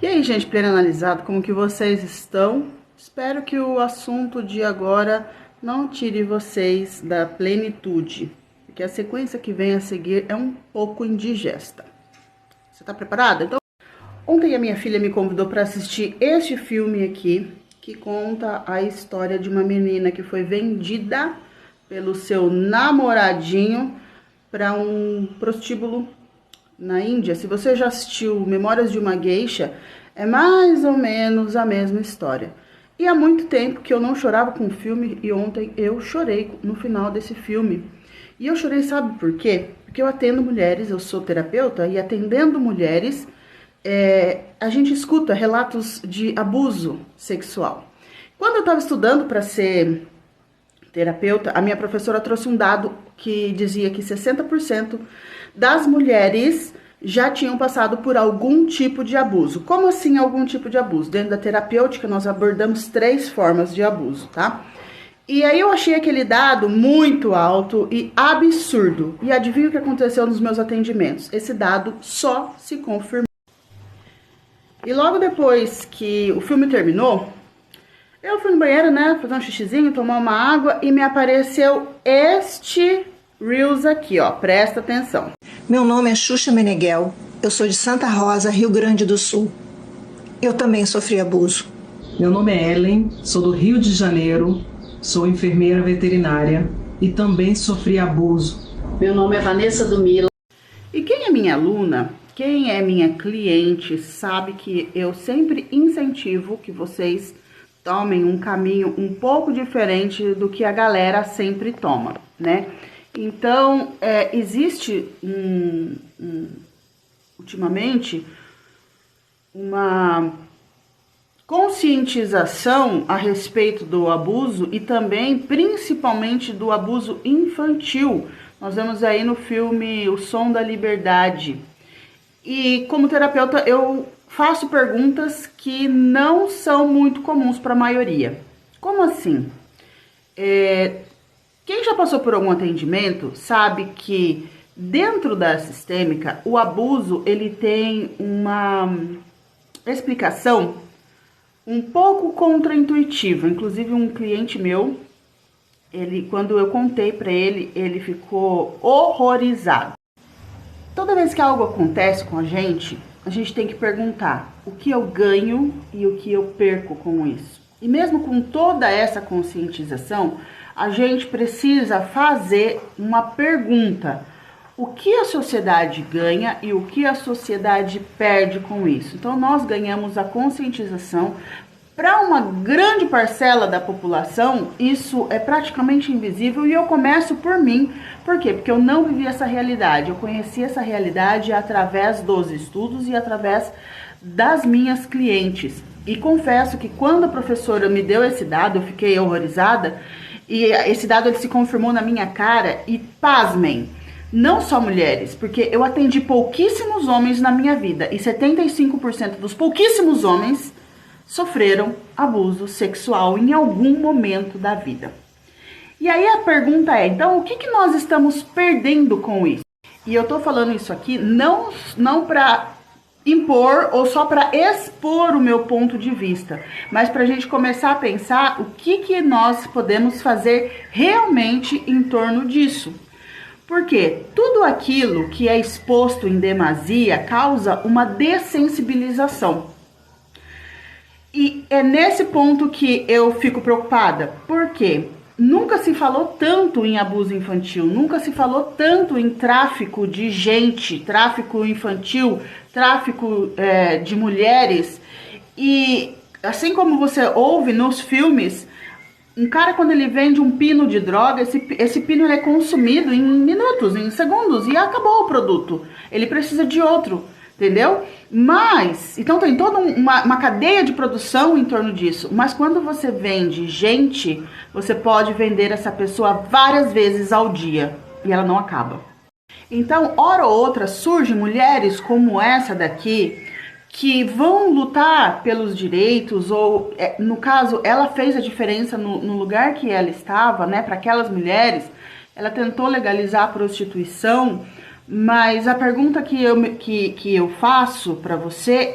E aí, gente, pleno analisado, como que vocês estão? Espero que o assunto de agora não tire vocês da plenitude, porque a sequência que vem a seguir é um pouco indigesta. Você tá preparada? Então, ontem a minha filha me convidou para assistir este filme aqui, que conta a história de uma menina que foi vendida pelo seu namoradinho para um prostíbulo na Índia. Se você já assistiu Memórias de uma Geisha, é mais ou menos a mesma história. E há muito tempo que eu não chorava com o filme, e ontem eu chorei no final desse filme. E eu chorei, sabe por quê? Porque eu atendo mulheres, eu sou terapeuta, e atendendo mulheres, a gente escuta relatos de abuso sexual. Quando eu estava estudando para ser terapeuta, a minha professora trouxe um dado que dizia que 60% das mulheres já tinham passado por algum tipo de abuso. Como assim algum tipo de abuso? Dentro da terapêutica nós abordamos 3 formas de abuso, tá? E aí eu achei aquele dado muito alto e absurdo. E adivinha o que aconteceu nos meus atendimentos? Esse dado só se confirmou. E logo depois que o filme terminou, eu fui no banheiro, né, fazer um xixizinho, tomar uma água e me apareceu este Reels aqui, ó, presta atenção. Meu nome é Xuxa Meneghel, eu sou de Santa Rosa, Rio Grande do Sul. Eu também sofri abuso. Meu nome é Ellen, sou do Rio de Janeiro, sou enfermeira veterinária e também sofri abuso. Meu nome é Vanessa Dumila. E quem é minha aluna, quem é minha cliente, sabe que eu sempre incentivo que vocês tomem um caminho um pouco diferente do que a galera sempre toma, né? Então, existe ultimamente uma conscientização a respeito do abuso e também, principalmente, do abuso infantil. Nós vemos aí no filme O Som da Liberdade. E como terapeuta, eu faço perguntas que não são muito comuns para a maioria. Como assim? Quem já passou por algum atendimento sabe que dentro da sistêmica, o abuso ele tem uma explicação um pouco contraintuitiva. Inclusive um cliente meu, quando eu contei para ele, ele ficou horrorizado. Toda vez que algo acontece com a gente tem que perguntar o que eu ganho e o que eu perco com isso. E mesmo com toda essa conscientização, a gente precisa fazer uma pergunta: o que a sociedade ganha e o que a sociedade perde com isso? Então nós ganhamos a conscientização. Para uma grande parcela da população, isso é praticamente invisível e eu começo por mim. Por quê? Porque eu não vivi essa realidade. Eu conheci essa realidade através dos estudos e através das minhas clientes. E confesso que quando a professora me deu esse dado, eu fiquei horrorizada. E esse dado ele se confirmou na minha cara e pasmem, não só mulheres, porque eu atendi pouquíssimos homens na minha vida e 75% dos pouquíssimos homens sofreram abuso sexual em algum momento da vida. E aí a pergunta é, então o que nós estamos perdendo com isso? E eu tô falando isso aqui não para impor ou só para expor o meu ponto de vista, mas para a gente começar a pensar o que nós podemos fazer realmente em torno disso. Porque tudo aquilo que é exposto em demasia causa uma dessensibilização. E é nesse ponto que eu fico preocupada, porque nunca se falou tanto em abuso infantil, nunca se falou tanto em tráfico de gente, tráfico infantil, tráfico de mulheres. E assim como você ouve nos filmes, um cara quando ele vende um pino de droga, esse pino é consumido em minutos, em segundos, e acabou o produto. Ele precisa de outro, entendeu? Mas, então tem toda uma cadeia de produção em torno disso. Mas quando você vende gente, você pode vender essa pessoa várias vezes ao dia e ela não acaba. Então, hora ou outra, surgem mulheres como essa daqui que vão lutar pelos direitos, ou no caso, ela fez a diferença no lugar que ela estava, né? Para aquelas mulheres, ela tentou legalizar a prostituição. Mas a pergunta que eu faço para você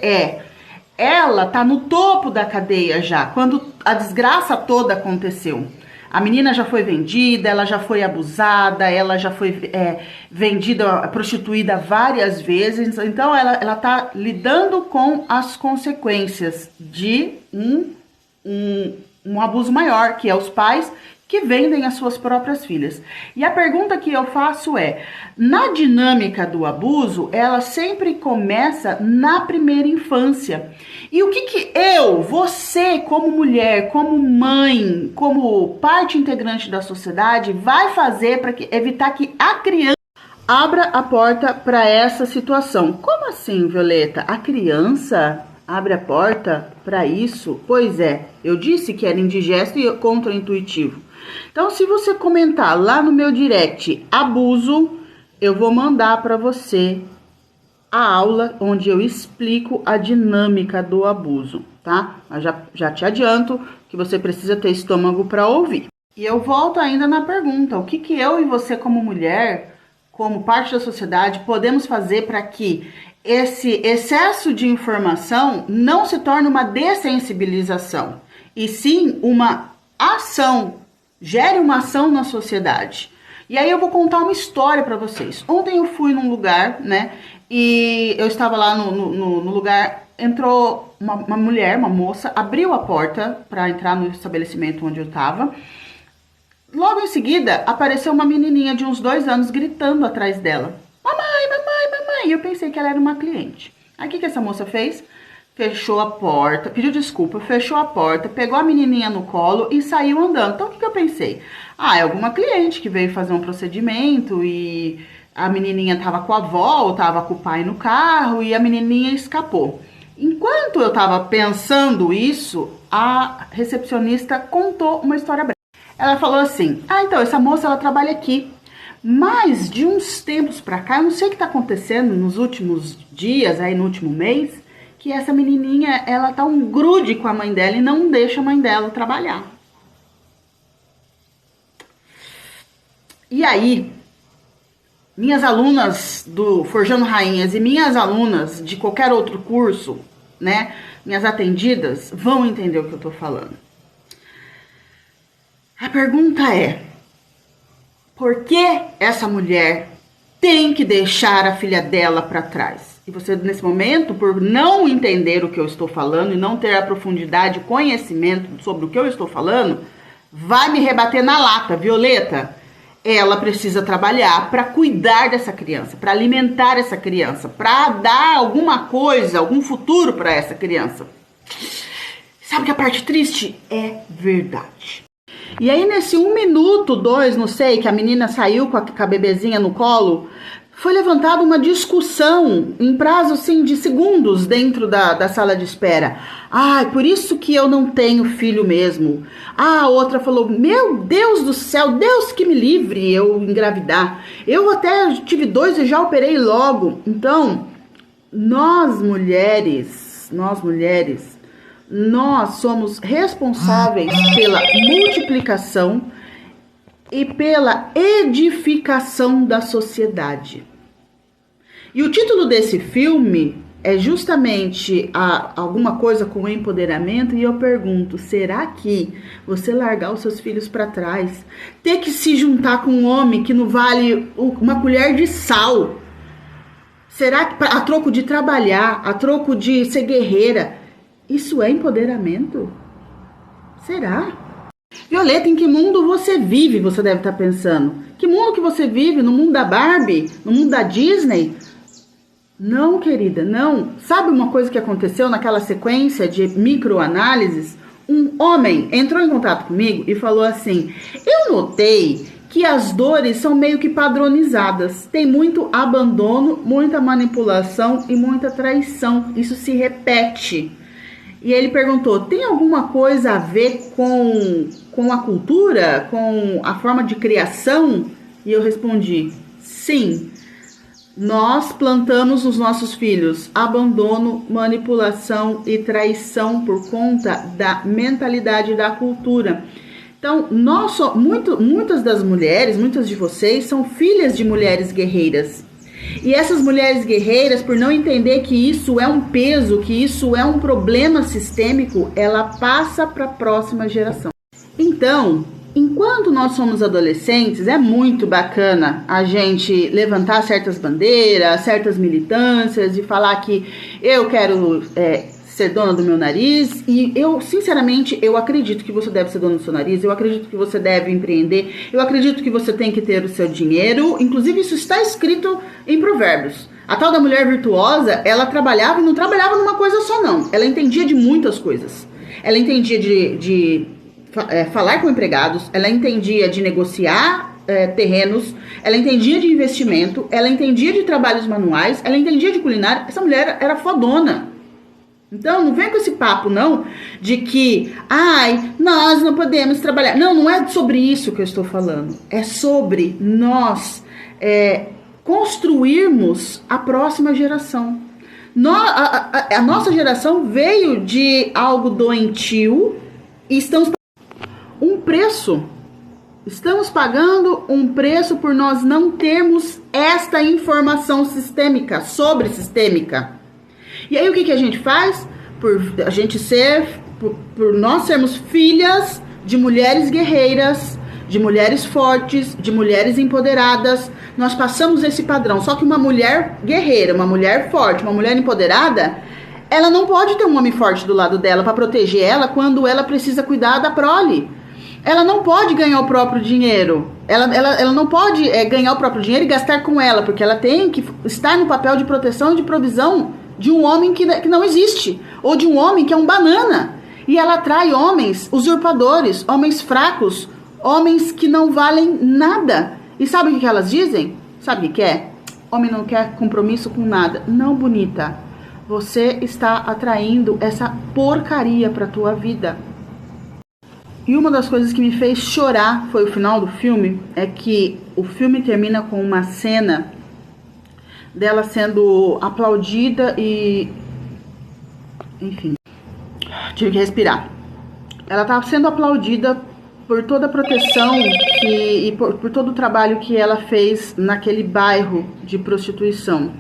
ela tá no topo da cadeia já, quando a desgraça toda aconteceu. A menina já foi vendida, ela já foi abusada, ela já foi vendida, prostituída várias vezes. Então, ela tá lidando com as consequências de um abuso maior, que é os pais que vendem as suas próprias filhas. E a pergunta que eu faço é, na dinâmica do abuso, ela sempre começa na primeira infância. E o que você, como mulher, como mãe, como parte integrante da sociedade, vai fazer para evitar que a criança abra a porta para essa situação? Como assim, Violeta? A criança abre a porta para isso? Pois é, eu disse que era indigesto e contraintuitivo. Então, se você comentar lá no meu direct abuso, eu vou mandar para você a aula onde eu explico a dinâmica do abuso, tá? Mas já te adianto que você precisa ter estômago para ouvir. E eu volto ainda na pergunta, o que eu e você como mulher, como parte da sociedade, podemos fazer para que esse excesso de informação não se torne uma dessensibilização, e sim uma ação, gere uma ação na sociedade. E aí eu vou contar uma história para vocês. Ontem eu fui num lugar, né, e eu estava lá no lugar, entrou uma mulher, uma moça, abriu a porta para entrar no estabelecimento onde eu estava. Logo em seguida, apareceu uma menininha de uns 2 anos gritando atrás dela. Mamãe, mamãe, mamãe. E eu pensei que ela era uma cliente. Aí o que essa moça fez? Fechou a porta, pediu desculpa, fechou a porta, pegou a menininha no colo e saiu andando. Então o que eu pensei? É alguma cliente que veio fazer um procedimento e a menininha tava com a avó ou tava com o pai no carro e a menininha escapou. Enquanto eu tava pensando isso, a recepcionista contou uma história breve. Ela falou assim, então essa moça ela trabalha aqui, mas de uns tempos pra cá, eu não sei o que tá acontecendo nos últimos dias, aí no último mês, que essa menininha, ela tá um grude com a mãe dela e não deixa a mãe dela trabalhar. E aí, minhas alunas do Forjando Rainhas e minhas alunas de qualquer outro curso, né, minhas atendidas, vão entender o que eu tô falando. A pergunta é, por que essa mulher tem que deixar a filha dela para trás? E você, nesse momento, por não entender o que eu estou falando e não ter a profundidade, conhecimento sobre o que eu estou falando, vai me rebater na lata. Violeta, ela precisa trabalhar para cuidar dessa criança, para alimentar essa criança, para dar alguma coisa, algum futuro para essa criança. Sabe que a parte triste é verdade. E aí, nesse 1 minuto, 2, não sei, que a menina saiu com a bebezinha no colo, foi levantada uma discussão em prazo, assim, de segundos dentro da sala de espera. Por isso que eu não tenho filho mesmo. A outra falou, meu Deus do céu, Deus que me livre eu engravidar. Eu até tive 2 e já operei logo. Então, nós mulheres, nós somos responsáveis pela multiplicação e pela edificação da sociedade. E o título desse filme é justamente alguma coisa com empoderamento, e eu pergunto, será que você largar os seus filhos para trás, ter que se juntar com um homem que não vale uma colher de sal, será que a troco de trabalhar, a troco de ser guerreira, isso é empoderamento? Será? Violeta, em que mundo você vive? Você deve estar pensando. Que mundo que você vive? No mundo da Barbie? No mundo da Disney? Não, querida, não. Sabe uma coisa que aconteceu naquela sequência de microanálises? Um homem entrou em contato comigo e falou assim, eu notei que as dores são meio que padronizadas. Tem muito abandono, muita manipulação e muita traição. Isso se repete. E ele perguntou, tem alguma coisa a ver com a cultura, com a forma de criação? E eu respondi, sim. Nós plantamos nos nossos filhos abandono, manipulação e traição por conta da mentalidade da cultura. Então, muitas das mulheres, muitas de vocês são filhas de mulheres guerreiras. E essas mulheres guerreiras, por não entender que isso é um peso, que isso é um problema sistêmico, ela passa para a próxima geração. Então, enquanto nós somos adolescentes, é muito bacana a gente levantar certas bandeiras, certas militâncias e falar que eu quero ser dona do meu nariz, e eu, sinceramente, eu acredito que você deve ser dona do seu nariz, eu acredito que você deve empreender, eu acredito que você tem que ter o seu dinheiro, inclusive isso está escrito em Provérbios. A tal da mulher virtuosa, ela trabalhava e não trabalhava numa coisa só não, ela entendia de muitas coisas. Ela entendia de falar com empregados, ela entendia de negociar terrenos, ela entendia de investimento, ela entendia de trabalhos manuais, ela entendia de culinária. Essa mulher era fodona. Então, não vem com esse papo, não, de que, nós não podemos trabalhar. Não, não é sobre isso que eu estou falando. É sobre nós construirmos a próxima geração. A nossa geração veio de algo doentio e estamos pagando um preço por nós não termos esta informação sistêmica, sistêmica. E aí o que a gente faz? Por nós sermos filhas de mulheres guerreiras, de mulheres fortes, de mulheres empoderadas, nós passamos esse padrão. Só que uma mulher guerreira, uma mulher forte, uma mulher empoderada, ela não pode ter um homem forte do lado dela para proteger ela quando ela precisa cuidar da prole. Ela não pode ganhar o próprio dinheiro. Ela não pode ganhar o próprio dinheiro e gastar com ela, porque ela tem que estar no papel de proteção e de provisão de um homem que não existe, ou de um homem que é um banana. E ela atrai homens usurpadores, homens fracos, homens que não valem nada. E sabe o que elas dizem? Sabe o que é? Homem não quer compromisso com nada. Não, bonita. Você está atraindo essa porcaria para tua vida. E uma das coisas que me fez chorar foi o final do filme, é que o filme termina com uma cena dela sendo aplaudida e... enfim, tive que respirar. Ela estava sendo aplaudida por toda a proteção e por todo o trabalho que ela fez naquele bairro de prostituição.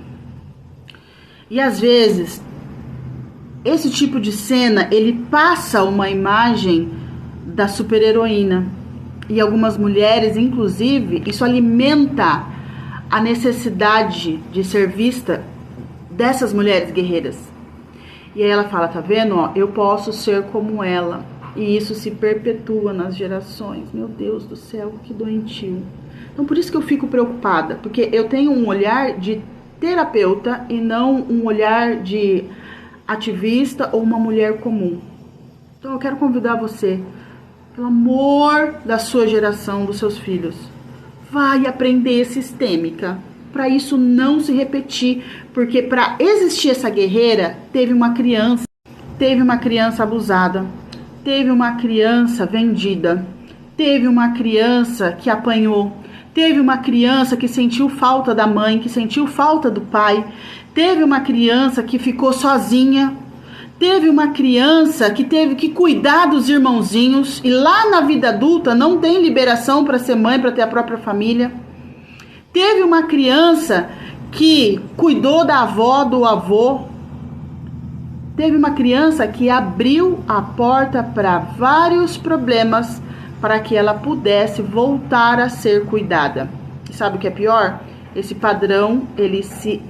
E às vezes, esse tipo de cena, ele passa uma imagem da super-heroína. E algumas mulheres, inclusive, isso alimenta a necessidade de ser vista dessas mulheres guerreiras. E aí ela fala, tá vendo? Ó, eu posso ser como ela. E isso se perpetua nas gerações. Meu Deus do céu, que doentio. Então por isso que eu fico preocupada. Porque eu tenho um olhar de terapeuta e não um olhar de ativista ou uma mulher comum. Então eu quero convidar você, pelo amor da sua geração, dos seus filhos, vai aprender sistêmica, para isso não se repetir, porque para existir essa guerreira, teve uma criança abusada, teve uma criança vendida, teve uma criança que apanhou, teve uma criança que sentiu falta da mãe, que sentiu falta do pai, teve uma criança que ficou sozinha, teve uma criança que teve que cuidar dos irmãozinhos e lá na vida adulta não tem liberação para ser mãe, para ter a própria família. Teve uma criança que cuidou da avó, do avô. Teve uma criança que abriu a porta para vários problemas para que ela pudesse voltar a ser cuidada. E sabe o que é pior? Esse padrão, ele se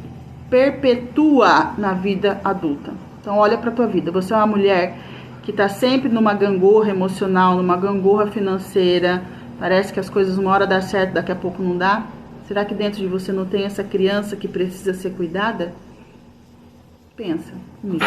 perpetua na vida adulta. Então olha para tua vida, você é uma mulher que está sempre numa gangorra emocional, numa gangorra financeira, parece que as coisas uma hora dá certo, daqui a pouco não dá. Será que dentro de você não tem essa criança que precisa ser cuidada? Pensa nisso.